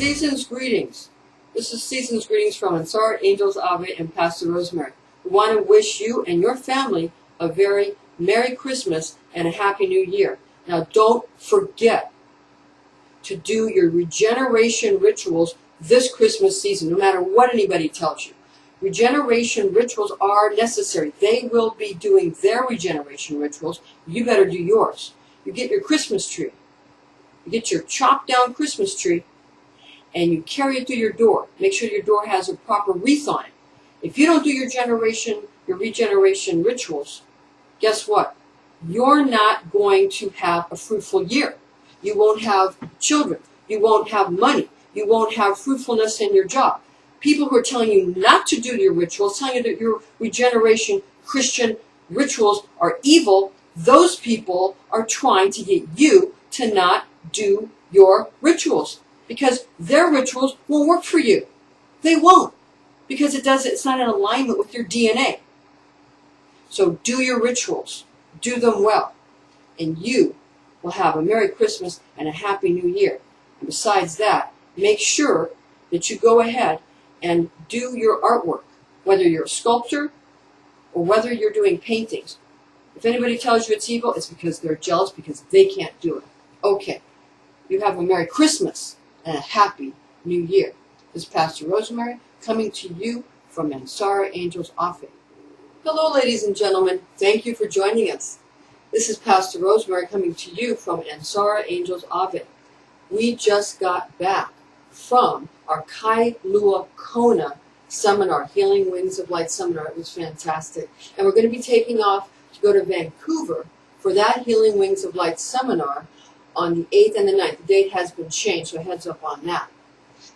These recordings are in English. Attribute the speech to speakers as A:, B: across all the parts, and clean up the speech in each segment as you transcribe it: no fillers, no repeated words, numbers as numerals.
A: Season's greetings. This is season's greetings from ANSARA, Angels, Ave, and Pastor Rosemary. We want to wish you and your family a very Merry Christmas and a Happy New Year. Now, don't forget to do your regeneration rituals this Christmas season, no matter what anybody tells you. Regeneration rituals are necessary. They will be doing their regeneration rituals. You better do yours. You get your Christmas tree. You get your chopped down Christmas tree, and you carry it through your door. Make sure your door has a proper wreath on it. If you don't do your regeneration rituals, guess what? You're not going to have a fruitful year. You won't have children. You won't have money. You won't have fruitfulness in your job. People who are telling you not to do your rituals, telling you that your regeneration Christian rituals are evil, those people are trying to get you to not do your rituals, because their rituals won't work for you. They won't, because it's not in alignment with your DNA. So do your rituals. Do them well. And you will have a Merry Christmas and a Happy New Year. And besides that, make sure that you go ahead and do your artwork, whether you're a sculptor or whether you're doing paintings. If anybody tells you it's evil, it's because they're jealous, because they can't do it. Okay. You have a Merry Christmas and a Happy New Year. This is Pastor Rosemary coming to you from ANSARA Angels Office. Hello, ladies and gentlemen. Thank you for joining us. This is Pastor Rosemary coming to you from ANSARA Angels Office. We just got back from our Kailua Kona seminar, Healing Wings of Light seminar. It was fantastic. And we're going to be taking off to go to Vancouver for that Healing Wings of Light seminar on the 8th and the 9th. The date has been changed, so heads up on that.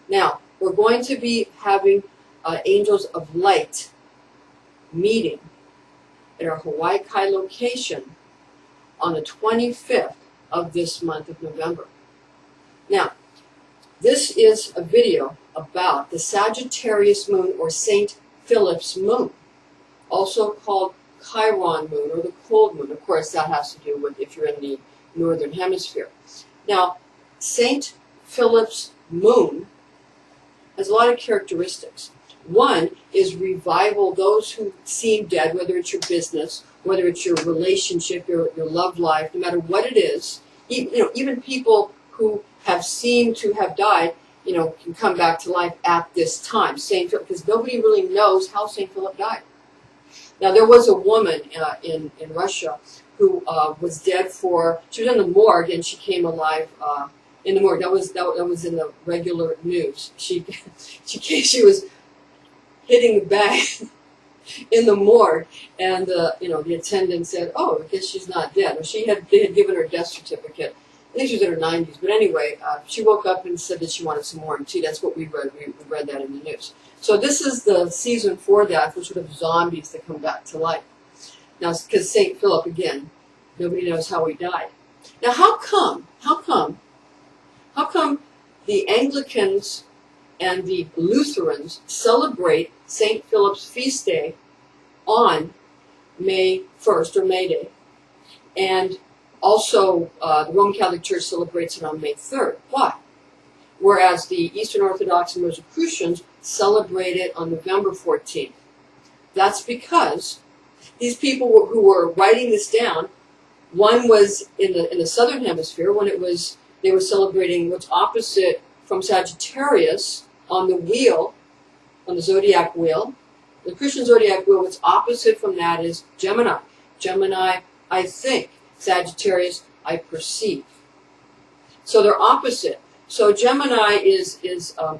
A: Now, we're going to be having Angels of Light meeting at our Hawaii Kai location on the 25th of this month of November. Now, this is a video about the Sagittarius moon, or St. Philip's moon, also called Chiron moon, or the cold moon. Of course, that has to do with if you're in the northern hemisphere. Now, St. Philip's moon has a lot of characteristics. One is revival those who seem dead, whether it's your business, whether it's your relationship, your love life, no matter what it is. Even people who have seemed to have died, can come back to life at this time. St. Philip, because nobody really knows how St. Philip died. Now, there was a woman in Russia who was dead she was in the morgue, and she came alive in the morgue. That was in the regular news. She was hitting the bag in the morgue, and the attendant said, "Oh, I guess she's not dead." Or they had given her a death certificate. I think she was in her 90s, but anyway, she woke up and said that she wanted some more tea. That's what we read. We read that in the news. So this is the season for that, for sort of zombies that come back to life. Now, because St. Philip, again, nobody knows how he died. Now, how come the Anglicans and the Lutherans celebrate St. Philip's feast day on May 1st, or May Day, and also the Roman Catholic Church celebrates it on May 3rd? Why? Whereas the Eastern Orthodox and Rosicrucians celebrate it on November 14th. That's because these people who were writing this down, one was in the southern hemisphere when they were celebrating what's opposite from Sagittarius on the wheel, on the zodiac wheel. The Christian zodiac wheel, what's opposite from that is Gemini. Gemini, I think. Sagittarius, I perceive. So they're opposite. So Gemini is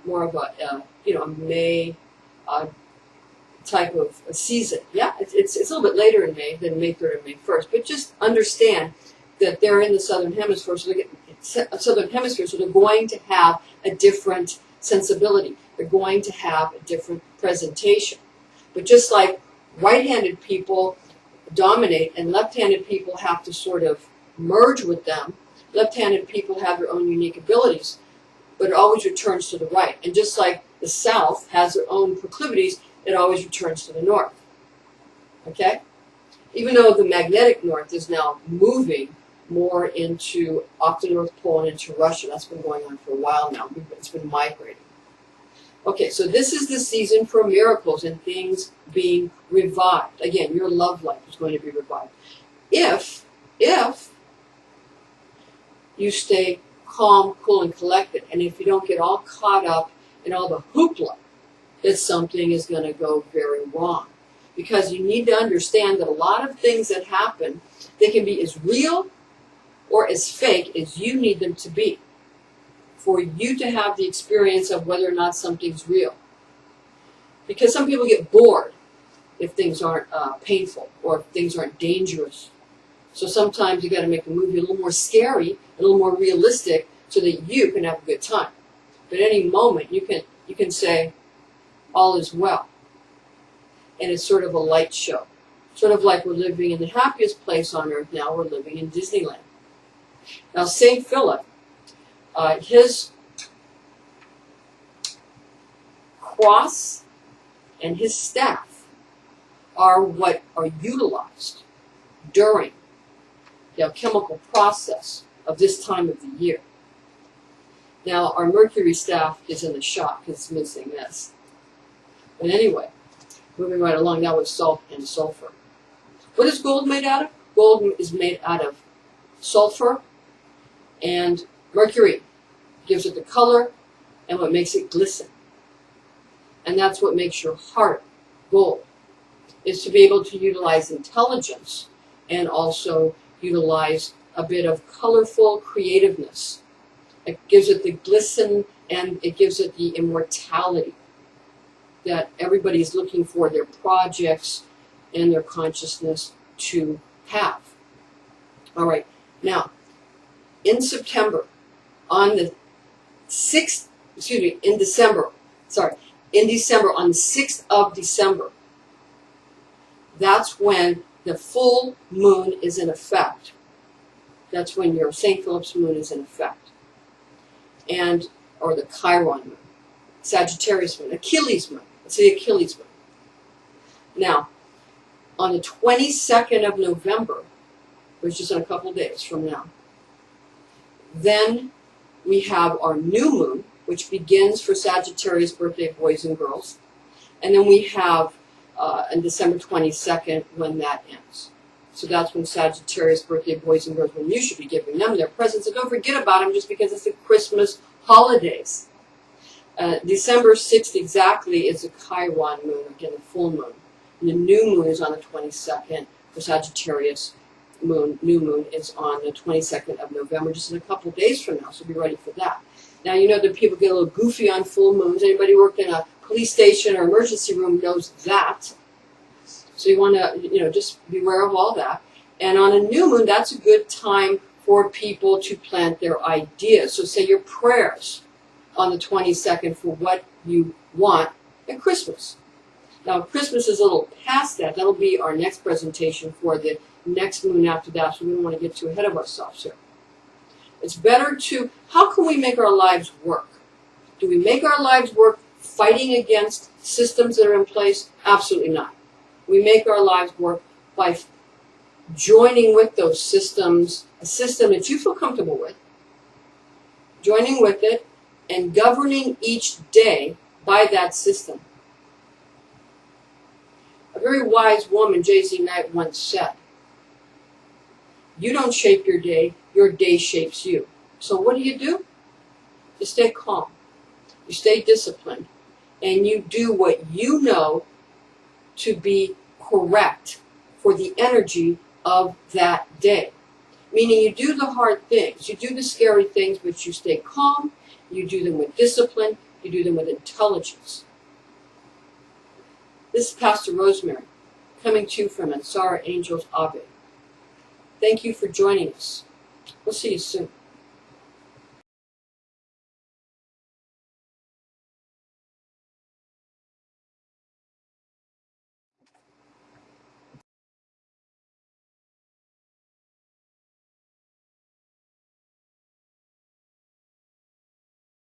A: more of a May type of a season. Yeah, it's a little bit later in May than May 3rd and May 1st. But just understand that they're in the southern hemisphere, so they're going to have a different sensibility. They're going to have a different presentation. But just like right-handed people dominate and left-handed people have to sort of merge with them, left-handed people have their own unique abilities, but it always returns to the right. And just like the south has their own proclivities, it always returns to the north. Okay? Even though the magnetic north is now moving more into off the North Pole and into Russia. That's been going on for a while now. It's been migrating. Okay, so this is the season for miracles and things being revived. Again, your love life is going to be revived. If you stay calm, cool, and collected, and if you don't get all caught up in all the hoopla, that something is going to go very wrong. Because you need to understand that a lot of things that happen, they can be as real or as fake as you need them to be, for you to have the experience of whether or not something's real. Because some people get bored if things aren't painful or if things aren't dangerous. So sometimes you got to make the movie a little more scary, a little more realistic, so that you can have a good time. But at any moment, you can say, all is well. And it's sort of a light show. Sort of like we're living in the happiest place on earth now. We're living in Disneyland. Now, St. Philip, his cross and his staff are what are utilized during the alchemical process of this time of the year. Now, our Mercury staff is in the shop because it's missing this. But anyway, moving right along now with salt and sulfur. What is gold made out of? Gold is made out of sulfur and mercury. Gives it the color and what makes it glisten. And that's what makes your heart gold, is to be able to utilize intelligence and also utilize a bit of colorful creativeness. It gives it the glisten and it gives it the immortality that everybody's looking for their projects and their consciousness to have. All right, now, in September, on the 6th, in December, on the 6th of December, that's when the full moon is in effect. That's when your St. Philip's moon is in effect. And, or the Chiron moon, Sagittarius moon, Achilles moon. Let's say Achilles moon. Now, on the 22nd of November, which is in a couple days from now, then we have our new moon, which begins for Sagittarius birthday boys and girls. And then we have on December 22nd when that ends. So that's when Sagittarius birthday boys and girls, when you should be giving them their presents. And don't forget about them just because it's the Christmas holidays. December 6th exactly is the Chiron moon, again the full moon. And the new moon is on the 22nd for Sagittarius moon. New moon is on the 22nd of November, just in a couple of days from now, so be ready for that. Now, you know that people get a little goofy on full moons. Anybody who worked in a police station or emergency room knows that. So you want to, just beware of all that. And on a new moon, that's a good time for people to plant their ideas. So say your prayers on the 22nd for what you want at Christmas. Now, Christmas is a little past that. That'll be our next presentation for the next moon after that, so we don't want to get too ahead of ourselves here. It's better to, how can we make our lives work? Do we make our lives work fighting against systems that are in place? Absolutely not. We make our lives work by joining with those systems, a system that you feel comfortable with, joining with it, and governing each day by that system. A very wise woman, J.Z. Knight, once said, you don't shape your day shapes you. So what do? You stay calm, you stay disciplined, and you do what you know to be correct for the energy of that day. Meaning you do the hard things, you do the scary things, but you stay calm, you do them with discipline, you do them with intelligence. This is Pastor Rosemary, coming to you from ANSARA Angels Abed. Thank you for joining us. We'll see you soon.